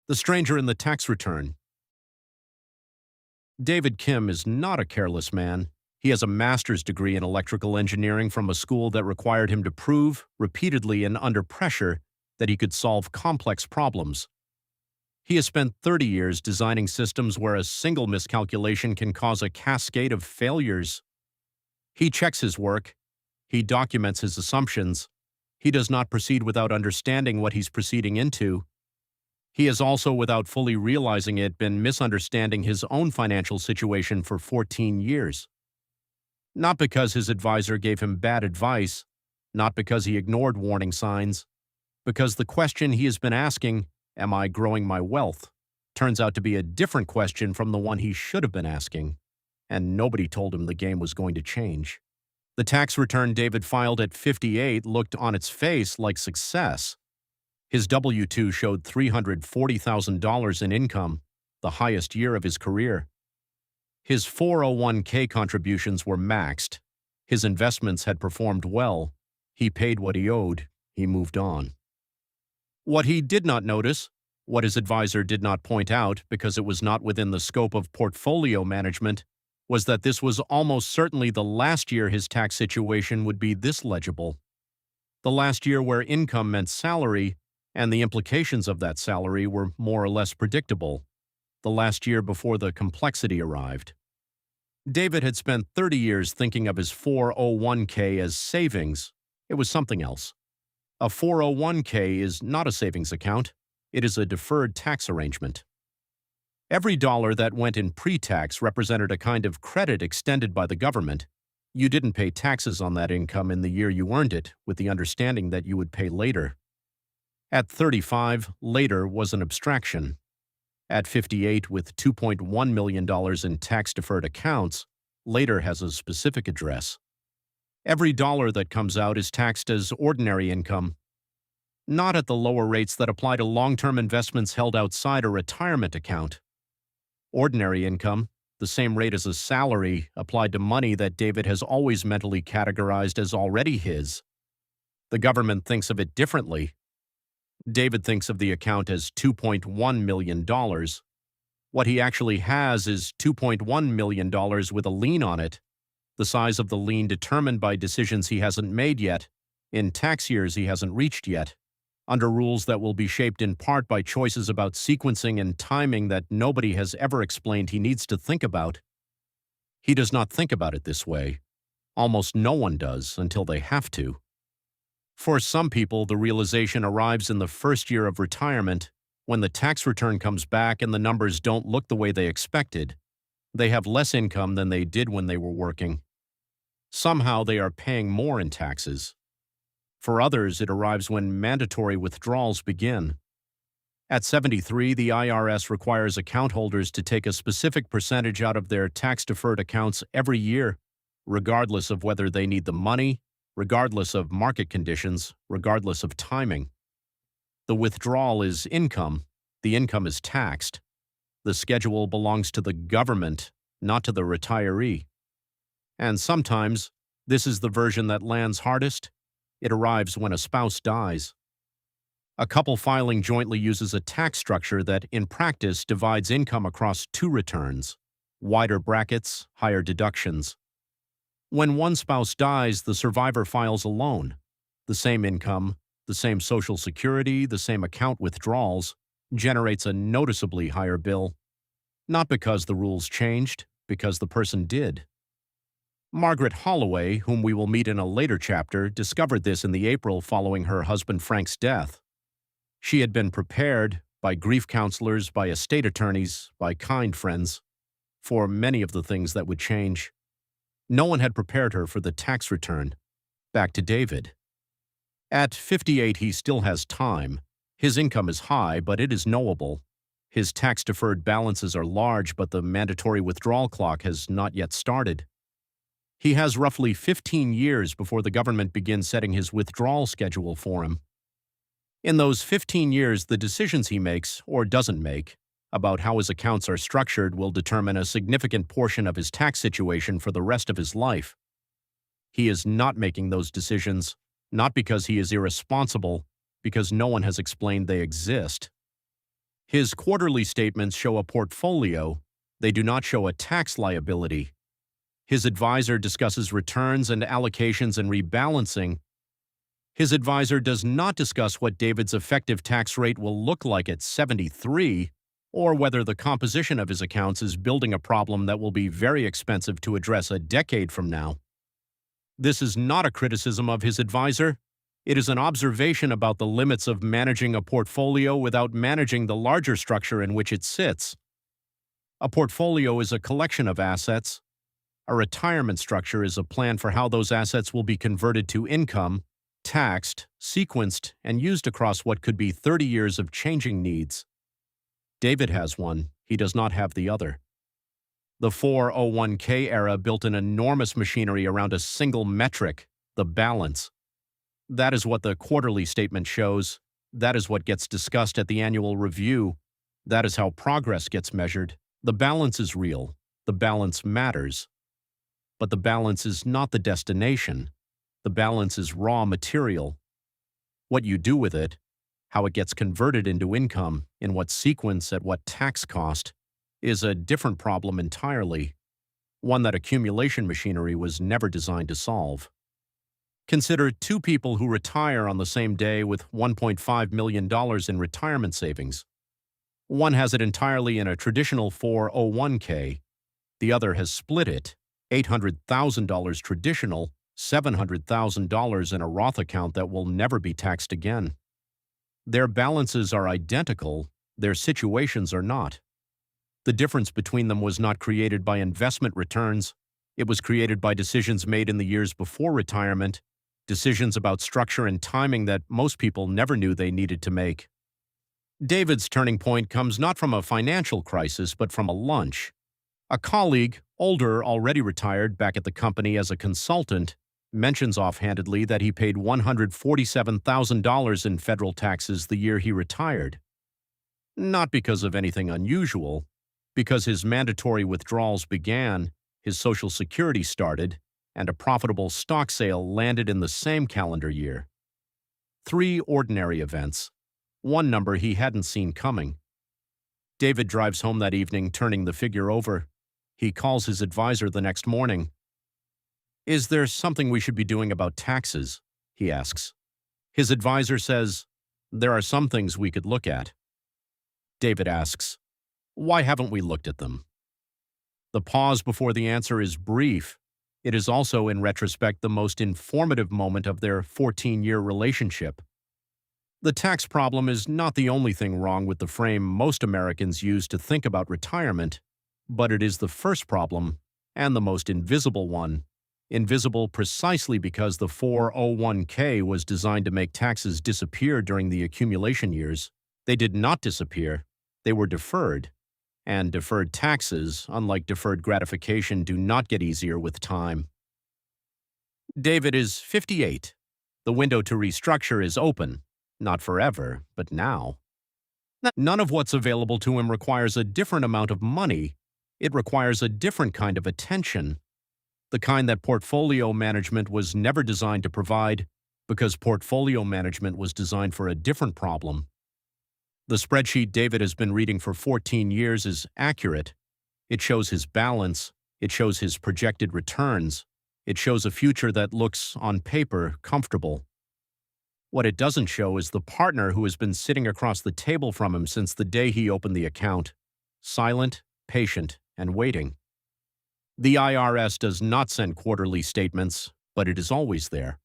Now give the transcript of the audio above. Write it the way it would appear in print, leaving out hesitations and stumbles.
The stranger in the tax return. David Kim is not a careless man. He has a master's degree in electrical engineering from a school that required him to prove, repeatedly and under pressure, that he could solve complex problems. He has spent 30 years designing systems where a single miscalculation can cause a cascade of failures. He checks his work. He documents his assumptions. He does not proceed without understanding what he's proceeding into. He has also, without fully realizing it, been misunderstanding his own financial situation for 14 years. Not because his advisor gave him bad advice, not because he ignored warning signs, because the question he has been asking, "Am I growing my wealth?" turns out to be a different question from the one he should have been asking, and nobody told him the game was going to change. The tax return David filed at 58 looked on its face like success. His W-2 showed $340,000 in income, the highest year of his career. His 401k contributions were maxed. His investments had performed well. He paid what he owed. He moved on. What he did not notice, what his advisor did not point out because it was not within the scope of portfolio management, was that this was almost certainly the last year his tax situation would be this legible. The last year where income meant salary, and the implications of that salary were more or less predictable. The last year before the complexity arrived. David had spent 30 years thinking of his 401k as savings. It was something else. A 401k is not a savings account. It is a deferred tax arrangement. Every dollar that went in pre-tax represented a kind of credit extended by the government. You didn't pay taxes on that income in the year you earned it, with the understanding that you would pay later. At 35, later was an abstraction. At 58, with $2.1 million in tax-deferred accounts, later has a specific address. Every dollar that comes out is taxed as ordinary income, not at the lower rates that apply to long-term investments held outside a retirement account. Ordinary income, the same rate as a salary, applied to money that David has always mentally categorized as already his. The government thinks of it differently. David thinks of the account as $2.1 million. What he actually has is $2.1 million with a lien on it, the size of the lien determined by decisions he hasn't made yet, in tax years he hasn't reached yet, under rules that will be shaped in part by choices about sequencing and timing that nobody has ever explained he needs to think about. He does not think about it this way. Almost no one does until they have to. For some people, the realization arrives in the first year of retirement, when the tax return comes back and the numbers don't look the way they expected. They have less income than they did when they were working. Somehow they are paying more in taxes. For others, it arrives when mandatory withdrawals begin. At 73, the IRS requires account holders to take a specific percentage out of their tax-deferred accounts every year, regardless of whether they need the money, regardless of market conditions, regardless of timing. The withdrawal is income. The income is taxed. The schedule belongs to the government, not to the retiree. And sometimes, this is the version that lands hardest. It arrives when a spouse dies. A couple filing jointly uses a tax structure that, in practice, divides income across two returns, wider brackets, higher deductions. When one spouse dies, the survivor files alone. The same income, the same Social Security, the same account withdrawals, generates a noticeably higher bill. Not because the rules changed, because the person did. Margaret Holloway, whom we will meet in a later chapter, discovered this in the April following her husband Frank's death. She had been prepared, by grief counselors, by estate attorneys, by kind friends, for many of the things that would change. No one had prepared her for the tax return. Back to David. At 58, he still has time. His income is high, but it is knowable. His tax-deferred balances are large, but the mandatory withdrawal clock has not yet started. He has roughly 15 years before the government begins setting his withdrawal schedule for him. In those 15 years, the decisions he makes, or doesn't make, about how his accounts are structured will determine a significant portion of his tax situation for the rest of his life. He is not making those decisions, not because he is irresponsible, because no one has explained they exist. His quarterly statements show a portfolio. They do not show a tax liability. His advisor discusses returns and allocations and rebalancing. His advisor does not discuss what David's effective tax rate will look like at 73, or whether the composition of his accounts is building a problem that will be very expensive to address a decade from now. This is not a criticism of his advisor. It is an observation about the limits of managing a portfolio without managing the larger structure in which it sits. A portfolio is a collection of assets. A retirement structure is a plan for how those assets will be converted to income, taxed, sequenced, and used across what could be 30 years of changing needs. David has one. He does not have the other. The 401k era built an enormous machinery around a single metric, the balance. That is what the quarterly statement shows. That is what gets discussed at the annual review. That is how progress gets measured. The balance is real. The balance matters. But the balance is not the destination. The balance is raw material. What you do with it, how it gets converted into income, in what sequence, at what tax cost, is a different problem entirely, one that accumulation machinery was never designed to solve. Consider two people who retire on the same day with $1.5 million in retirement savings. One has it entirely in a traditional 401k. The other has split it, $800,000 traditional, $700,000 in a Roth account that will never be taxed again. Their balances are identical, their situations are not. The difference between them was not created by investment returns. It was created by decisions made in the years before retirement, decisions about structure and timing that most people never knew they needed to make. David's turning point comes not from a financial crisis, but from a lunch. A colleague, older, already retired, back at the company as a consultant, mentions offhandedly that he paid $147,000 in federal taxes the year he retired. Not because of anything unusual, because his mandatory withdrawals began, his Social Security started, and a profitable stock sale landed in the same calendar year. 3 ordinary events, one number he hadn't seen coming. David drives home that evening, turning the figure over. He calls his advisor the next morning. "Is there something we should be doing about taxes?" he asks. His advisor says, "There are some things we could look at." David asks, "Why haven't we looked at them?" The pause before the answer is brief. It is also, in retrospect, the most informative moment of their 14-year relationship. The tax problem is not the only thing wrong with the frame most Americans use to think about retirement, but it is the first problem, and the most invisible one. Invisible precisely because the 401k was designed to make taxes disappear during the accumulation years. They did not disappear. They were deferred. And deferred taxes, unlike deferred gratification, do not get easier with time. David is 58. The window to restructure is open. Not forever, but now. None of what's available to him requires a different amount of money. It requires a different kind of attention. The kind that portfolio management was never designed to provide, because portfolio management was designed for a different problem. The spreadsheet David has been reading for 14 years is accurate. It shows his balance. It shows his projected returns. It shows a future that looks, on paper, comfortable. What it doesn't show is the partner who has been sitting across the table from him since the day he opened the account, silent, patient, and waiting. The IRS does not send quarterly statements, but it is always there.